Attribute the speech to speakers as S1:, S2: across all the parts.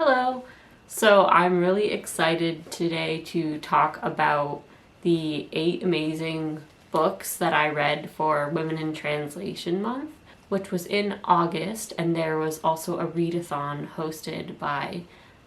S1: Hello! So I'm really excited today to talk about the 8 amazing books that I read for Women in Translation Month, which was in August, and there was also a readathon hosted by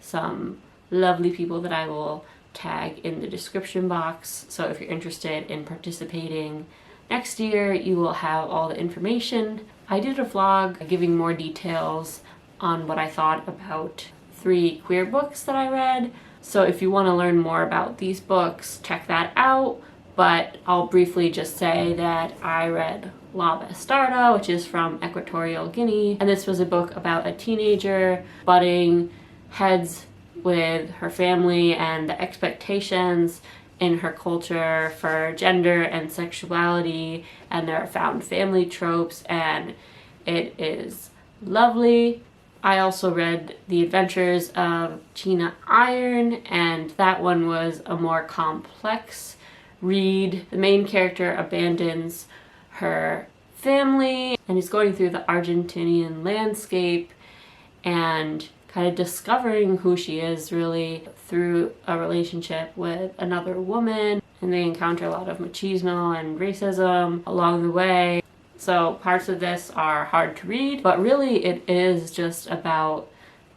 S1: some lovely people that I will tag in the description box. So if you're interested in participating next year, you will have all the information. I did a vlog giving more details on what I thought about 3 queer books that I read. So if you want to learn more about these books, check that out. But I'll briefly just say that I read Bastarda, which is from Equatorial Guinea. And this was a book about a teenager butting heads with her family and the expectations in her culture for gender and sexuality, and there are found family tropes, and it is lovely. I also read The Adventures of China Iron, and that one was a more complex read. The main character abandons her family and is going through the Argentinian landscape and kind of discovering who she is really through a relationship with another woman, and they encounter a lot of machismo and racism along the way. So parts of this are hard to read, but really it is just about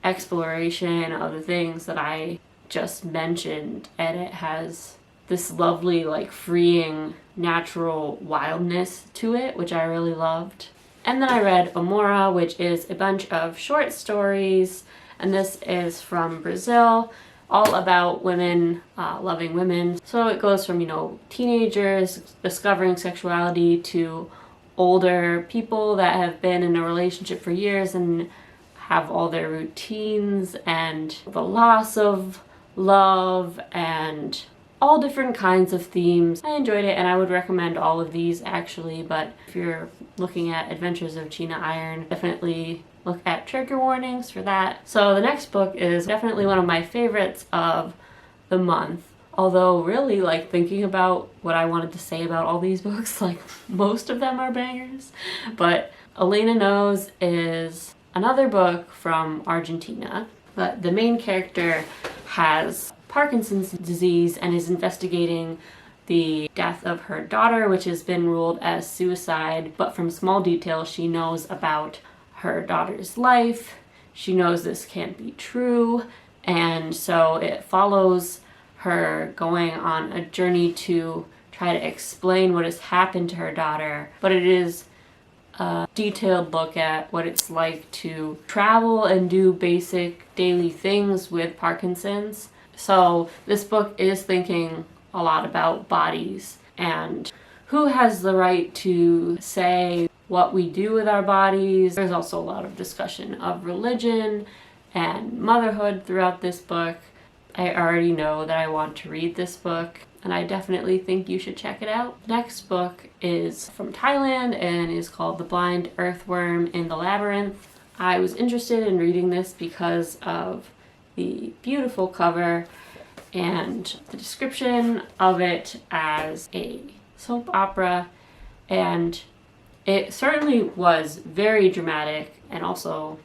S1: exploration of the things that I just mentioned, and it has this lovely, like, freeing natural wildness to it, which I really loved. And then I read Amora, which is a bunch of short stories, and this is from Brazil, all about women loving women. So it goes from, teenagers discovering sexuality to older people that have been in a relationship for years and have all their routines and the loss of love and all different kinds of themes. I enjoyed it, and I would recommend all of these actually, but if you're looking at Adventures of China Iron, definitely look at trigger warnings for that. So the next book is definitely one of my favorites of the month. Although really, like, thinking about what I wanted to say about all these books, like, most of them are bangers. But Elena Knows is another book from Argentina. But the main character has Parkinson's disease and is investigating the death of her daughter, which has been ruled as suicide. But from small details, she knows about her daughter's life. She knows this can't be true. And so it follows her going on a journey to try to explain what has happened to her daughter, but it is a detailed look at what it's like to travel and do basic daily things with Parkinson's. So this book is thinking a lot about bodies and who has the right to say what we do with our bodies. There's also a lot of discussion of religion and motherhood throughout this book. I already know that I want to read this book, and I definitely think you should check it out. Next book is from Thailand and is called The Blind Earthworm in the Labyrinth. I was interested in reading this because of the beautiful cover and the description of it as a soap opera, and it certainly was very dramatic and also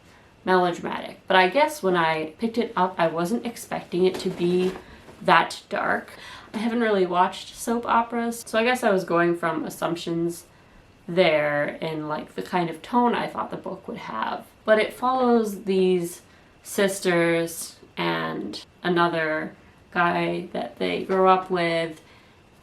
S1: melodramatic. But I guess when I picked it up, I wasn't expecting it to be that dark. I haven't really watched soap operas, so I guess I was going from assumptions there in, like, the kind of tone I thought the book would have. But it follows these sisters and another guy that they grow up with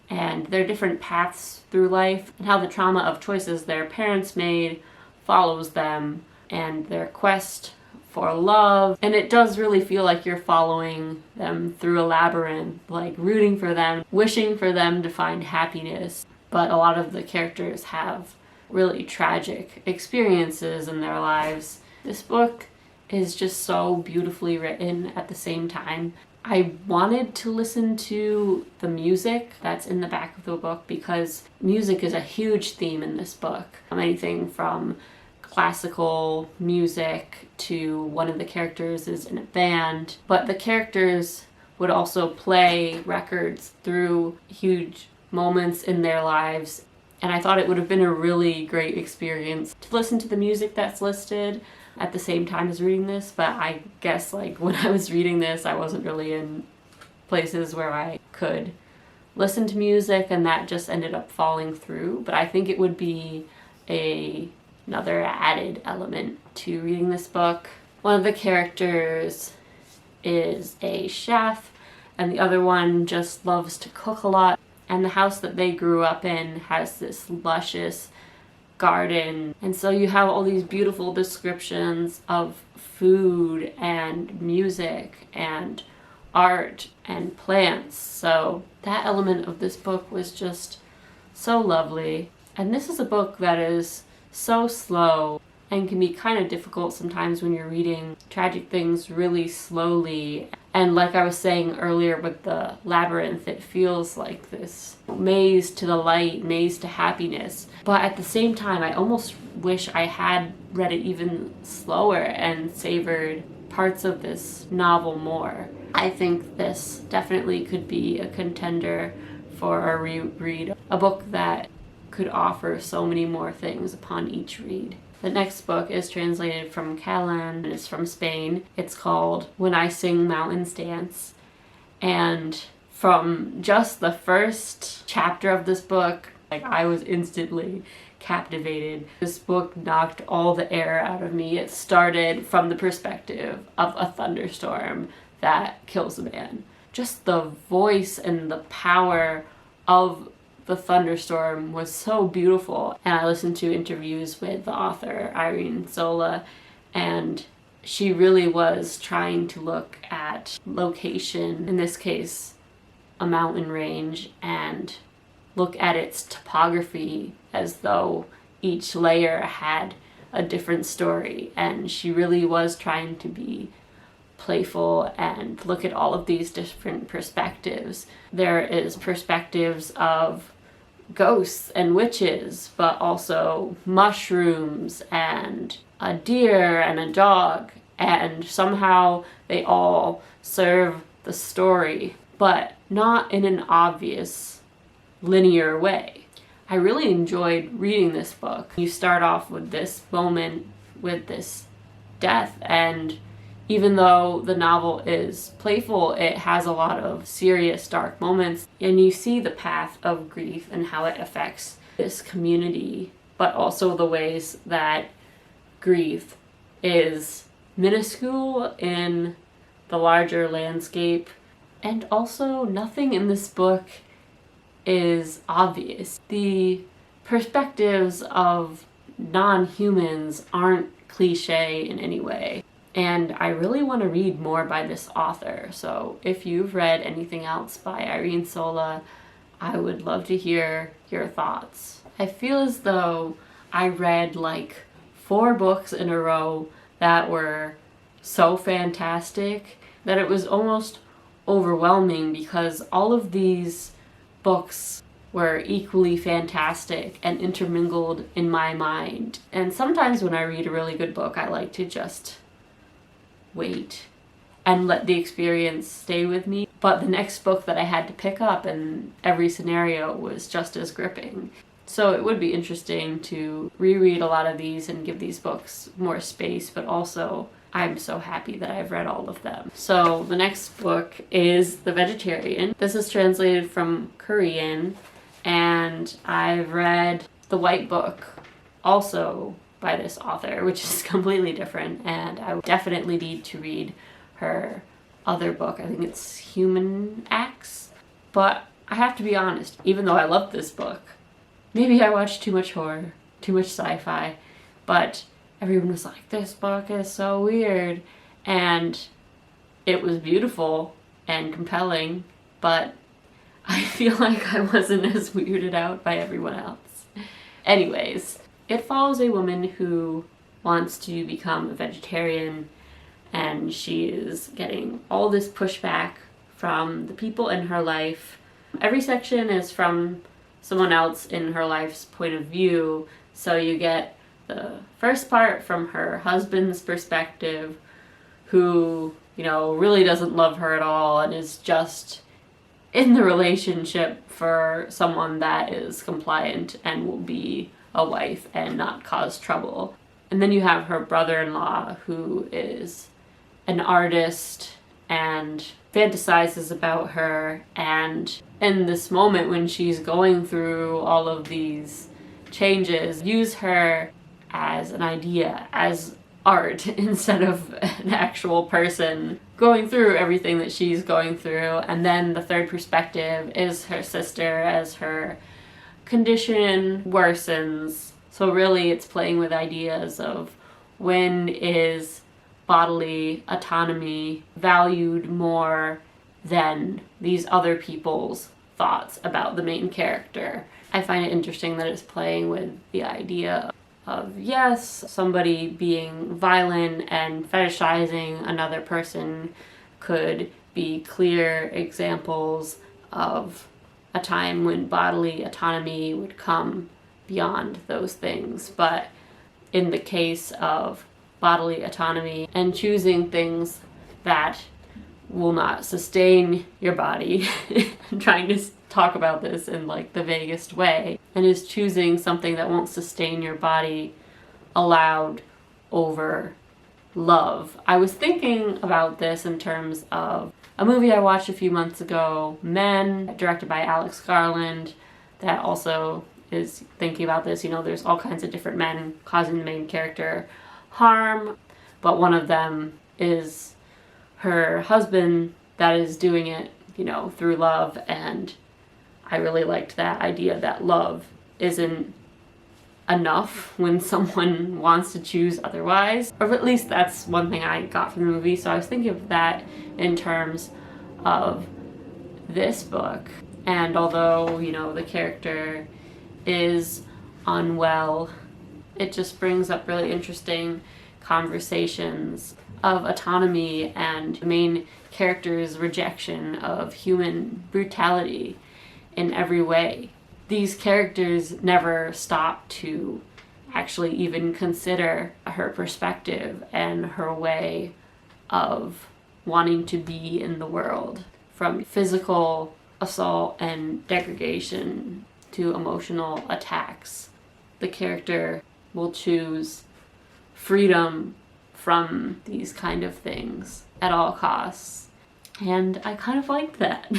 S1: and their different paths through life, and how the trauma of choices their parents made follows them and their quest for love. And it does really feel like you're following them through a labyrinth, like rooting for them, wishing for them to find happiness. But a lot of the characters have really tragic experiences in their lives. This book is just so beautifully written at the same time. I wanted to listen to the music that's in the back of the book because music is a huge theme in this book. Anything from classical music to one of the characters is in a band, but the characters would also play records through huge moments in their lives, and I thought it would have been a really great experience to listen to the music that's listed, at the same time as reading this, but I guess like when I was reading this, I wasn't really in places where I could listen to music, and that just ended up falling through. But I think it would be another added element to reading this book. One of the characters is a chef, and the other one just loves to cook a lot. And the house that they grew up in has this luscious garden. And so you have all these beautiful descriptions of food and music and art and plants. So that element of this book was just so lovely. And this is a book that is so slow and can be kind of difficult sometimes when you're reading tragic things really slowly. And like I was saying earlier with the Labyrinth, it feels like this maze to the light, maze to happiness. But at the same time, I almost wish I had read it even slower and savored parts of this novel more. I think this definitely could be a contender for a reread, a book that could offer so many more things upon each read. The next book is translated from Catalan and is from Spain. It's called When I Sing Mountains Dance. And from just the first chapter of this book, like, I was instantly captivated. This book knocked all the air out of me. It started from the perspective of a thunderstorm that kills a man. Just the voice and the power of the thunderstorm was so beautiful. And I listened to interviews with the author, Irene Sola, and she really was trying to look at location, in this case, a mountain range, and look at its topography as though each layer had a different story. And she really was trying to be playful and look at all of these different perspectives. There is perspectives of ghosts and witches, but also mushrooms and a deer and a dog, and somehow they all serve the story, but not in an obvious linear way. I really enjoyed reading this book. You start off with this moment, with this death, and even though the novel is playful, it has a lot of serious, dark moments, and you see the path of grief and how it affects this community, but also the ways that grief is minuscule in the larger landscape. And also, nothing in this book is obvious. The perspectives of non-humans aren't cliche in any way. And I really want to read more by this author. So if you've read anything else by Irene Sola, I would love to hear your thoughts. I feel as though I read like 4 books in a row that were so fantastic that it was almost overwhelming, because all of these books were equally fantastic and intermingled in my mind. And sometimes when I read a really good book, I like to just wait and let the experience stay with me. But the next book that I had to pick up in every scenario was just as gripping. So it would be interesting to reread a lot of these and give these books more space, but also I'm so happy that I've read all of them. So the next book is The Vegetarian. This is translated from Korean, and I've read The White Book, also by this author, which is completely different, and I definitely need to read her other book. I think it's Human Acts. But I have to be honest, even though I love this book, maybe I watched too much horror, too much sci-fi, but everyone was like, this book is so weird, and it was beautiful and compelling, but I feel like I wasn't as weirded out by everyone else. Anyways, it follows a woman who wants to become a vegetarian, and she is getting all this pushback from the people in her life. Every section is from someone else in her life's point of view, so you get the first part from her husband's perspective, who, you know, really doesn't love her at all and is just in the relationship for someone that is compliant and will be a wife and not cause trouble. And then you have her brother-in-law, who is an artist and fantasizes about her. And in this moment when she's going through all of these changes, use her as an idea, as art, instead of an actual person going through everything that she's going through. And then the third perspective is her sister as her condition worsens. So really it's playing with ideas of when is bodily autonomy valued more than these other people's thoughts about the main character. I find it interesting that it's playing with the idea of, yes, somebody being violent and fetishizing another person could be clear examples of a time when bodily autonomy would come beyond those things. But in the case of bodily autonomy and choosing things that will not sustain your body, I'm trying to talk about this in like the vaguest way, and is choosing something that won't sustain your body allowed over love. I was thinking about this in terms of a movie I watched a few months ago, Men, directed by Alex Garland, that also is thinking about this. You know, there's all kinds of different men causing the main character harm, but one of them is her husband that is doing it, you know, through love. And I really liked that idea that love isn't enough when someone wants to choose otherwise, or at least that's one thing I got from the movie. So I was thinking of that in terms of this book. And although, you know, the character is unwell, it just brings up really interesting conversations of autonomy and the main character's rejection of human brutality in every way. These characters never stop to actually even consider her perspective and her way of wanting to be in the world, from physical assault and degradation to emotional attacks. The character will choose freedom from these kind of things at all costs. And I kind of liked that.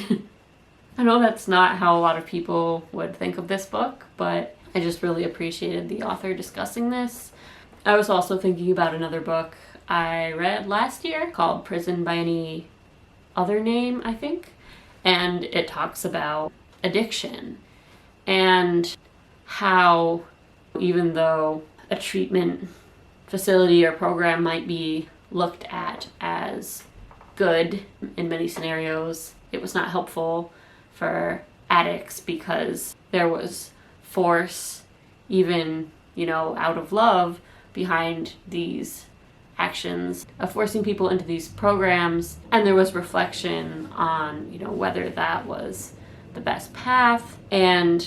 S1: I know that's not how a lot of people would think of this book, but I just really appreciated the author discussing this. I was also thinking about another book I read last year called Prison by Any Other Name, I think. And it talks about addiction and how even though a treatment facility or program might be looked at as good in many scenarios, it was not helpful for addicts because there was force, even, you know, out of love, behind these actions of forcing people into these programs. And there was reflection on, you know, whether that was the best path. And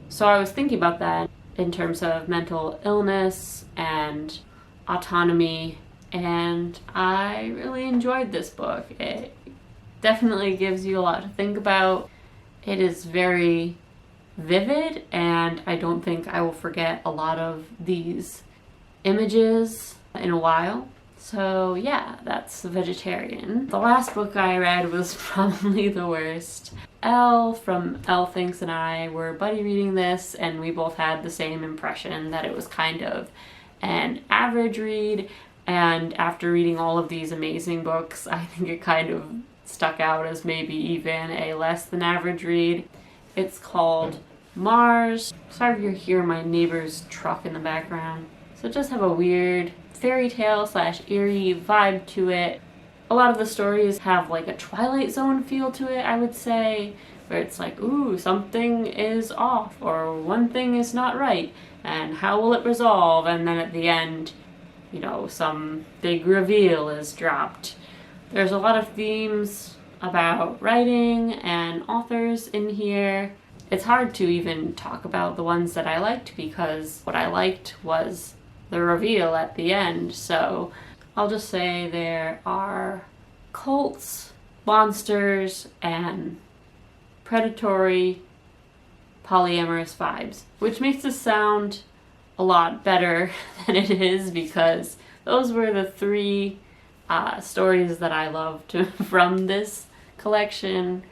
S1: so I was thinking about that in terms of mental illness and autonomy, and I really enjoyed this book. It definitely gives you a lot to think about. It is very vivid, and I don't think I will forget a lot of these images in a while. So yeah, that's The Vegetarian. The last book I read was probably the worst. Elle from Elle Thinks and I were buddy reading this, and we both had the same impression that it was kind of an average read. And after reading all of these amazing books, I think it kind of stuck out as maybe even a less than average read. It's called Mars. Sorry if you hear my neighbor's truck in the background. So it does have a weird fairy tale / eerie vibe to it. A lot of the stories have like a Twilight Zone feel to it, I would say, where it's like, ooh, something is off, or one thing is not right, and how will it resolve? And then at the end, you know, some big reveal is dropped. There's a lot of themes about writing and authors in here. It's hard to even talk about the ones that I liked because what I liked was the reveal at the end. So I'll just say there are cults, monsters, and predatory polyamorous vibes, which makes this sound a lot better than it is, because those were the three stories that I loved from this collection,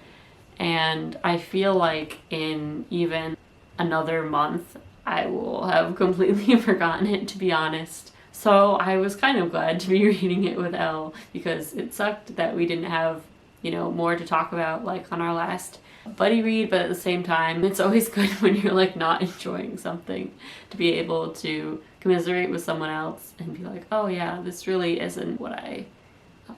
S1: and I feel like in even another month I will have completely forgotten it, to be honest. So I was kind of glad to be reading it with Elle, because it sucked that we didn't have, you know, more to talk about like on our last buddy read, but at the same time it's always good when you're like not enjoying something to be able to commiserate with someone else and be like, oh yeah, this really isn't what I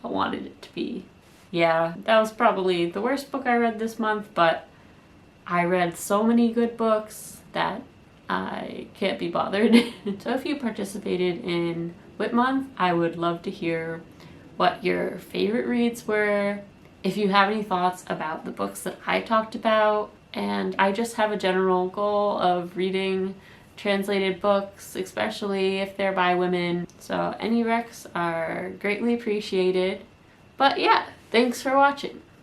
S1: wanted it to be. Yeah, that was probably the worst book I read this month, but I read so many good books that I can't be bothered. So if you participated in Whit Month, I would love to hear what your favorite reads were, if you have any thoughts about the books that I talked about, and I just have a general goal of reading translated books, especially if they're by women. So any recs are greatly appreciated. But yeah, thanks for watching.